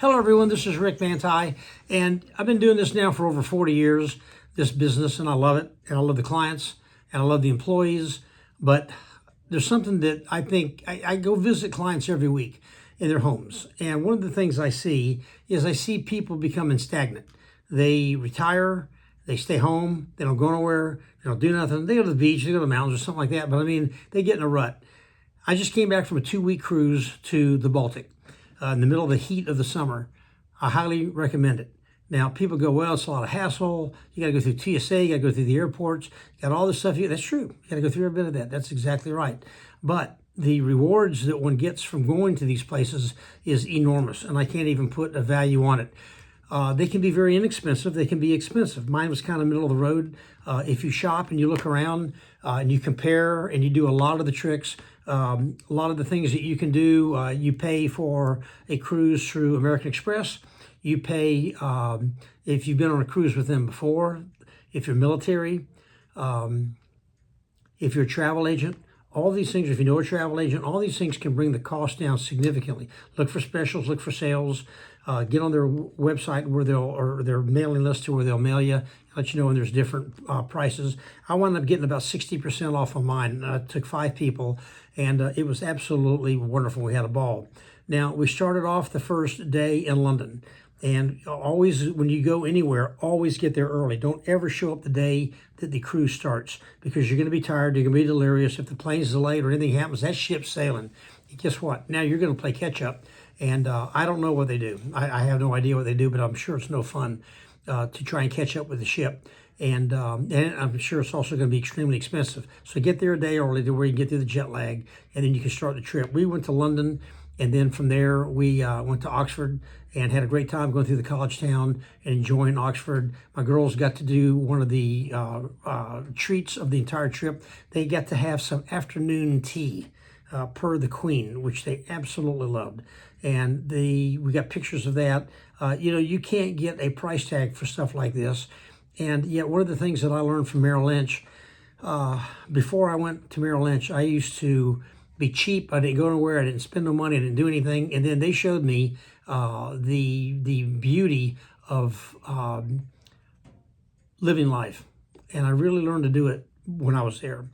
Hello everyone, this is Rick Mantei, and I've been doing this now for over 40 years, this business, and I love it, and I love the clients, and I love the employees, but there's something that I think, I go visit clients every week in their homes, and one of the things I see is I see people becoming stagnant. They retire, they stay home, they don't go nowhere, they don't do nothing, they go to the beach, they go to the mountains or something like that, but I mean, they get in a rut. I just came back from a 2-week cruise to the Baltic in the middle of the heat of the summer. I highly recommend it. Now, people go, well, it's a lot of hassle. You got to go through TSA, you got to go through the airports, you got all this stuff. That's true. You got to go through every bit of that. That's exactly right. But the rewards that one gets from going to these places is enormous, and I can't even put a value on it. They can be very inexpensive. They can be expensive. Mine was kind of middle of the road. If you shop and you look around and you compare and you do a lot of the tricks, a lot of the things that you can do, you pay for a cruise through American Express. You pay if you've been on a cruise with them before, if you're military, if you're a travel agent. All these things, if you know a travel agent, all these things can bring the cost down significantly. Look for specials, look for sales, get on their website or their mailing list to where they'll mail you, let you know when there's different prices. I wound up getting about 60% off of mine. I took 5 people, and it was absolutely wonderful. We had a ball. Now, we started off the first day in London. And always, when you go anywhere, always get there early. Don't ever show up the day that the cruise starts, because you're going to be tired, you're going to be delirious. If the plane's delayed or anything happens, that ship's sailing. And guess what? Now you're going to play catch up. And I don't know what they do. I have no idea what they do, but I'm sure it's no fun to try and catch up with the ship. And I'm sure it's also going to be extremely expensive. So get there a day early to where you can get through the jet lag, and then you can start the trip. We went to London, and then from there, we went to Oxford and had a great time going through the college town and enjoying Oxford. My girls got to do one of the treats of the entire trip. They got to have some afternoon tea per the Queen, which they absolutely loved. And we got pictures of that. You can't get a price tag for stuff like this. And yet, one of the things that I learned from Merrill Lynch, before I went to Merrill Lynch, I used to be cheap. I didn't go nowhere. I didn't spend no money. I didn't do anything. And then they showed me the beauty of living life. And I really learned to do it when I was there.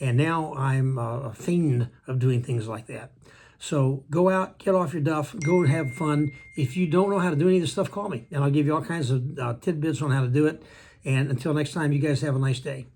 And now I'm a fiend of doing things like that. So go out, get off your duff, go and have fun. If you don't know how to do any of this stuff, call me. And I'll give you all kinds of tidbits on how to do it. And until next time, you guys have a nice day.